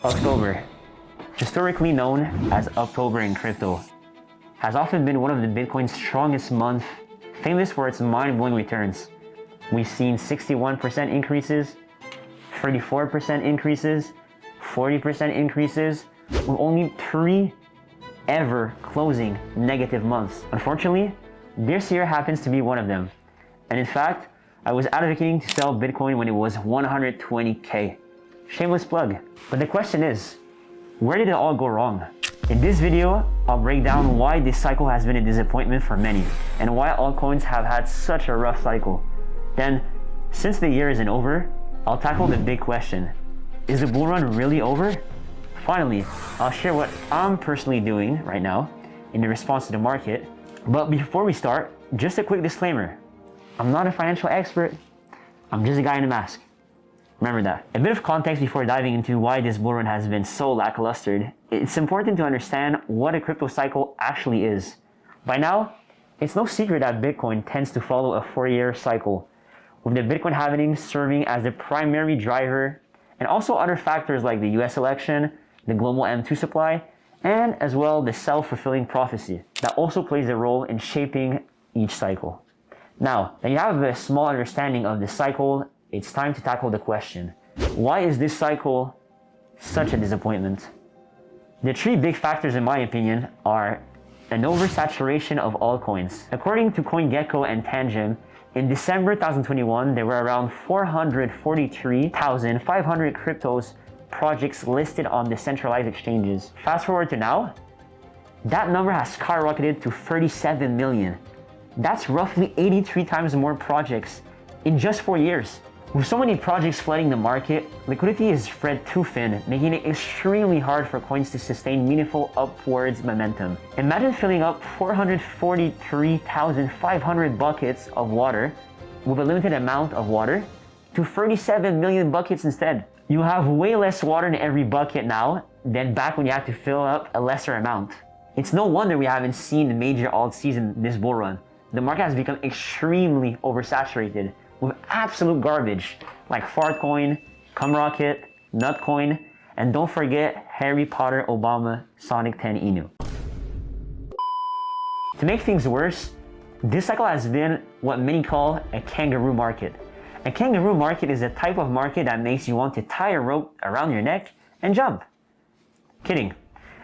October, historically known as October in crypto, has often been one of the Bitcoin's strongest months, famous for its mind-blowing returns. We've seen 61% increases, 34% increases, 40% increases, with only 3 ever closing negative months. Unfortunately, this year happens to be one of them. And in fact, I was advocating to sell Bitcoin when it was 120K. Shameless plug. But the question is, where did it all go wrong? In this video, I'll break down why this cycle has been a disappointment for many, and why altcoins have had such a rough cycle. Then, since the year isn't over, I'll tackle the big question. Is the bull run really over? Finally, I'll share what I'm personally doing right now in response to the market. But before we start, just a quick disclaimer. I'm not a financial expert. I'm just a guy in a mask. Remember that. A bit of context before diving into why this bull run has been so lackluster. It's important to understand what a crypto cycle actually is. By now, it's no secret that Bitcoin tends to follow a 4-year cycle, with the Bitcoin halving serving as the primary driver, and also other factors like the US election, the global M2 supply, and as well the self-fulfilling prophecy that also plays a role in shaping each cycle. Now that you have a small understanding of the cycle, it's time to tackle the question. Why is this cycle such a disappointment? The 3 big factors in my opinion are an oversaturation of altcoins. According to CoinGecko and Tangent, in December 2021, there were around 443,500 cryptos projects listed on decentralized exchanges. Fast forward to now, that number has skyrocketed to 37 million. That's roughly 83 times more projects in just 4 years. With so many projects flooding the market, liquidity is spread too thin, making it extremely hard for coins to sustain meaningful upwards momentum. Imagine filling up 443,500 buckets of water with a limited amount of water to 37 million buckets instead. You have way less water in every bucket now than back when you had to fill up a lesser amount. It's no wonder we haven't seen a major alt season this bull run. The market has become extremely oversaturated with absolute garbage like Fartcoin, Cumrocket, Nutcoin, and don't forget Harry Potter Obama Sonic 10 Inu. To make things worse, this cycle has been what many call a kangaroo market. A kangaroo market is a type of market that makes you want to tie a rope around your neck and jump. Kidding.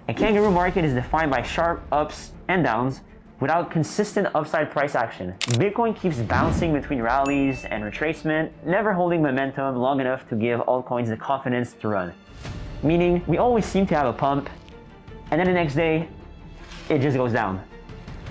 A kangaroo market is defined by sharp ups and downs without consistent upside price action. Bitcoin keeps bouncing between rallies and retracement, never holding momentum long enough to give altcoins the confidence to run. Meaning, we always seem to have a pump, and then the next day, it just goes down.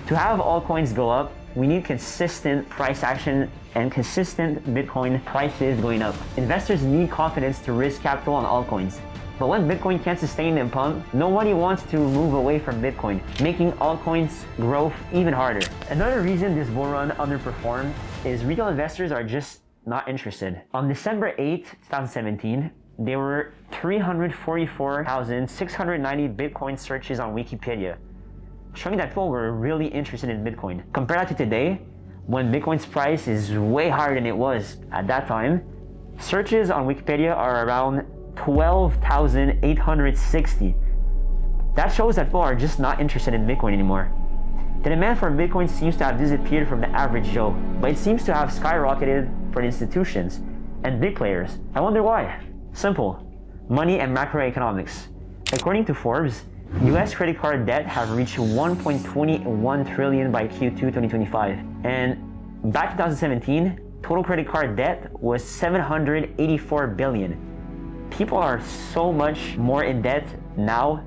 To have altcoins go up, we need consistent price action and consistent Bitcoin prices going up. Investors need confidence to risk capital on altcoins. But when Bitcoin can't sustain the pump, nobody wants to move away from Bitcoin, making altcoins growth even harder. Another reason this bull run underperformed is retail investors are just not interested. On December 8, 2017, there were 344,690 Bitcoin searches on Wikipedia, showing that people were really interested in Bitcoin. Compare that to today, when Bitcoin's price is way higher than it was at that time, searches on Wikipedia are around 12,860. That shows that people are just not interested in Bitcoin anymore. The demand for Bitcoin seems to have disappeared from the average Joe, but it seems to have skyrocketed for the institutions and big players. I wonder why? Simple. Money and macroeconomics. According to Forbes, US credit card debt have reached 1.21 trillion by Q2 2025. And back in 2017, total credit card debt was 784 billion. People are so much more in debt now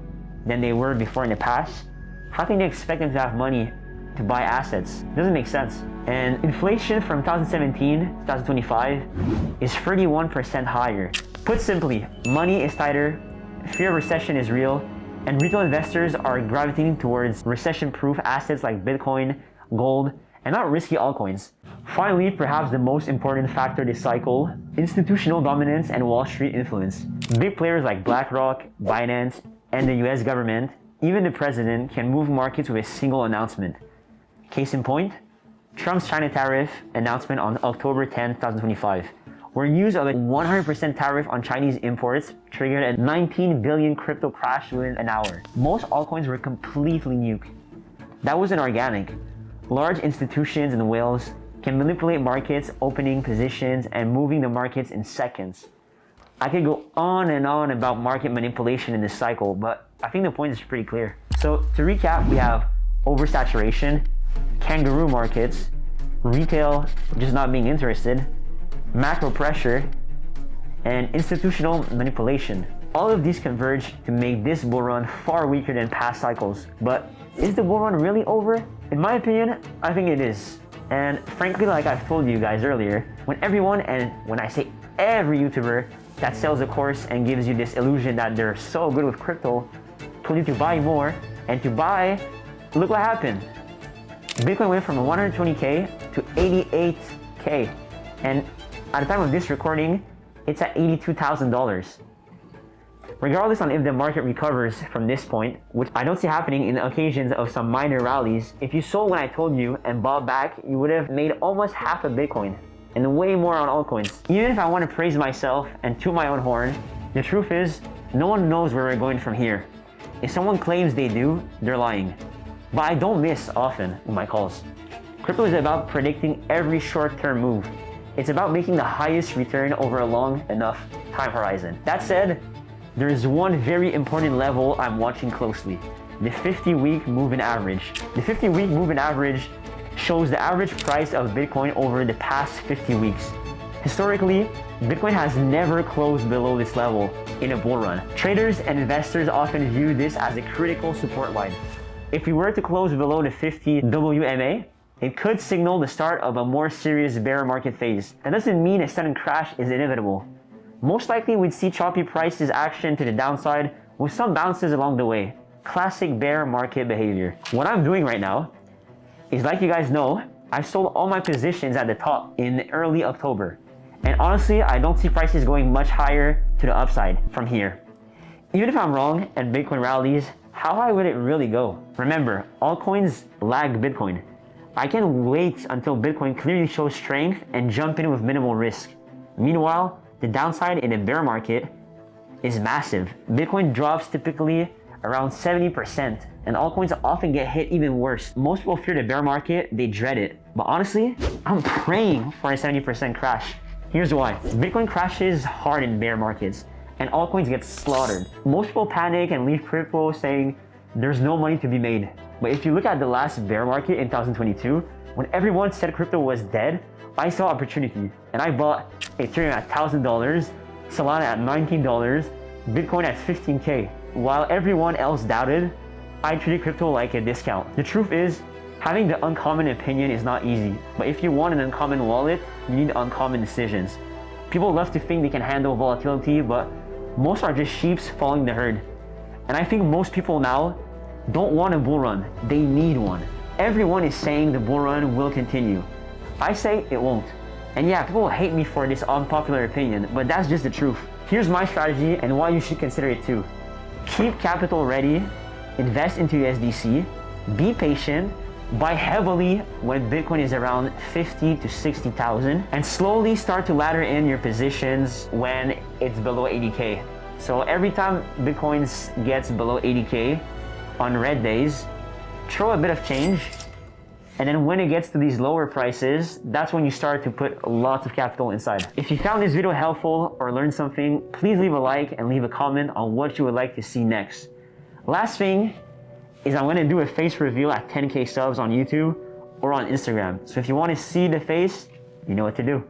than they were before in the past. How can you expect them to have money to buy assets? Doesn't make sense. And inflation from 2017 to 2025 is 31% higher. Put simply, money is tighter, fear of recession is real, and retail investors are gravitating towards recession-proof assets like Bitcoin, gold, and not risky altcoins. Finally, perhaps the most important factor this cycle, institutional dominance and Wall Street influence. Big players like BlackRock, Binance, and the US government, even the president, can move markets with a single announcement. Case in point, Trump's China tariff announcement on October 10, 2025, where news of a 100% tariff on Chinese imports triggered a 19 billion crypto crash within an hour. Most altcoins were completely nuked. That wasn't organic. Large institutions and whales can manipulate markets, opening positions, and moving the markets in seconds. I could go on and on about market manipulation in this cycle, but I think the point is pretty clear. So to recap, we have oversaturation, kangaroo markets, retail just not being interested, macro pressure, and institutional manipulation. All of these converge to make this bull run far weaker than past cycles. But is the bull run really over? In my opinion, I think it is. And frankly, like I've told you guys earlier, when everyone, and when I say every YouTuber that sells a course and gives you this illusion that they're so good with crypto, told you to buy more, and to buy, look what happened. Bitcoin went from 120K to 88K. And at the time of this recording, it's at $82,000. Regardless on if the market recovers from this point, which I don't see happening in occasions of some minor rallies, if you sold when I told you and bought back, you would have made almost half a Bitcoin and way more on altcoins. Even if I want to praise myself and toot my own horn, the truth is, no one knows where we're going from here. If someone claims they do, they're lying. But I don't miss often with my calls. Crypto is about predicting every short-term move. It's about making the highest return over a long enough time horizon. That said, there is one very important level I'm watching closely, the 50-week moving average. The 50-week moving average shows the average price of Bitcoin over the past 50 weeks. Historically, Bitcoin has never closed below this level in a bull run. Traders and investors often view this as a critical support line. If we were to close below the 50 WMA, it could signal the start of a more serious bear market phase. That doesn't mean a sudden crash is inevitable. Most likely we'd see choppy prices action to the downside with some bounces along the way. Classic bear market behavior. What I'm doing right now is, like you guys know, I sold all my positions at the top in early October. And honestly, I don't see prices going much higher to the upside from here. Even if I'm wrong and Bitcoin rallies, how high would it really go? Remember, altcoins lag Bitcoin. I can wait until Bitcoin clearly shows strength and jump in with minimal risk. Meanwhile, the downside in a bear market is massive. Bitcoin drops typically around 70%, and altcoins often get hit even worse. Most people fear the bear market, they dread it. But honestly, I'm praying for a 70% crash. Here's why. Bitcoin crashes hard in bear markets, and altcoins get slaughtered. Most people panic and leave crypto saying there's no money to be made. But if you look at the last bear market in 2022, when everyone said crypto was dead, I saw opportunity, and I bought Ethereum at $1,000, Solana at $19, Bitcoin at 15K. While everyone else doubted, I treated crypto like a discount. The truth is, having the uncommon opinion is not easy, but if you want an uncommon wallet, you need uncommon decisions. People love to think they can handle volatility, but most are just sheeps following the herd. And I think most people now don't want a bull run, they need one. Everyone is saying the bull run will continue. I say it won't. And yeah, people will hate me for this unpopular opinion, but that's just the truth. Here's my strategy and why you should consider it too. Keep capital ready, invest into USDC, be patient, buy heavily when Bitcoin is around 50 to 60,000, and slowly start to ladder in your positions when it's below 80K. So every time Bitcoin gets below 80K on red days, throw a bit of change, and then when it gets to these lower prices, that's when you start to put lots of capital inside. If you found this video helpful or learned something, please leave a like and leave a comment on what you would like to see next. Last thing is I'm gonna do a face reveal at 10K subs on YouTube or on Instagram. So if you want to see the face, you know what to do.